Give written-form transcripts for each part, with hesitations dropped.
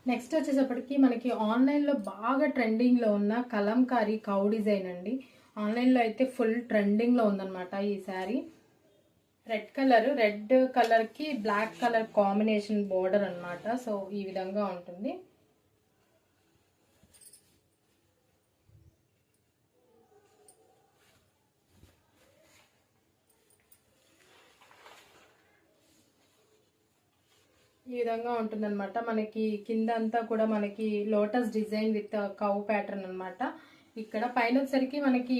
Next వచ్చేసప్పటికి మనకి ఆన్లైన్లో బాగా ట్రెండింగ్లో ఉన్న కలంకారీ కౌ డిజైన్ అండి. ఆన్లైన్లో అయితే ఫుల్ ట్రెండింగ్లో ఉందన్నమాట ఈ శారీ. రెడ్ కలర్కి బ్లాక్ కలర్ కాంబినేషన్ బోర్డర్ అన్నమాట. సో ఈ విధంగా ఉంటుంది. ఈ విధంగా ఉంటుందన్నమాట. మనకి కింద అంతా కూడా మనకి lotus design with cow pattern అనమాట. ఇక్కడ పైన వచ్చేసరికి మనకి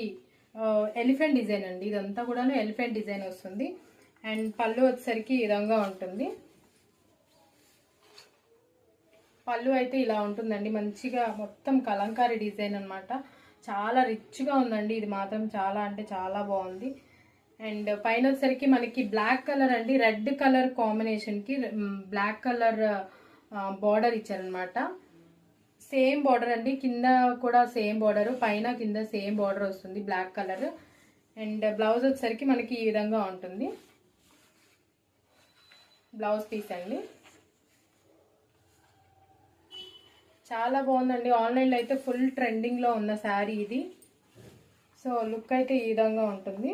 ఎలిఫెంట్ డిజైన్ అండి. ఇదంతా కూడా ఎలిఫెంట్ డిజైన్ వస్తుంది. అండ్ పళ్ళు వచ్చేసరికి ఈ విధంగా ఉంటుంది. పళ్ళు అయితే ఇలా ఉంటుందండి. మంచిగా మొత్తం కలంకారీ డిజైన్ అనమాట. చాలా రిచ్గా ఉందండి. ఇది మాత్రం చాలా అంటే చాలా బాగుంది. అండ్ పైన వచ్చేసరికి మనకి బ్లాక్ కలర్ అండి. రెడ్ కలర్ కాంబినేషన్కి బ్లాక్ కలర్ బార్డర్ ఇచ్చారనమాట. సేమ్ బార్డర్ అండి. కింద కూడా సేమ్ బార్డర్, పైన కింద సేమ్ బార్డర్ వస్తుంది బ్లాక్ కలర్. అండ్ బ్లౌజ్ వచ్చేసరికి మనకి ఈ విధంగా ఉంటుంది. బ్లౌజ్ పీస్ అండి. చాలా బాగుందండి. ఆన్లైన్లో అయితే ఫుల్ ట్రెండింగ్లో ఉన్న శారీ ఇది. సో లుక్ అయితే ఈ విధంగా ఉంటుంది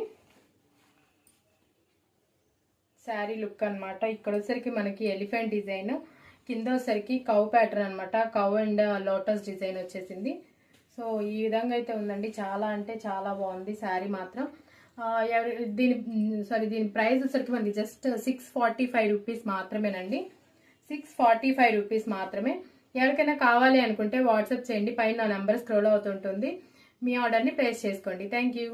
శారీ లుక్ అనమాట. ఇక్కడ వచ్చేసరికి మనకి ఎలిఫెంట్ డిజైన్, కింద వచ్చేసరికి కౌ ప్యాటర్న్ అనమాట. కౌ అండ్ లోటస్ డిజైన్ వచ్చేసింది. సో ఈ విధంగా అయితే ఉందండి. చాలా అంటే చాలా బాగుంది శారీ మాత్రం. దీని ప్రైస్ వచ్చేసరికి మనకి జస్ట్ 645 రూపీస్ మాత్రమేనండి. 645 రూపీస్ మాత్రమే. ఎవరికైనా కావాలి అనుకుంటే వాట్సాప్ చేయండి. పైన నా నెంబర్ స్క్రోల్ అవుతుంటుంది. మీ ఆర్డర్ని ప్లేస్ చేసుకోండి. Thank you.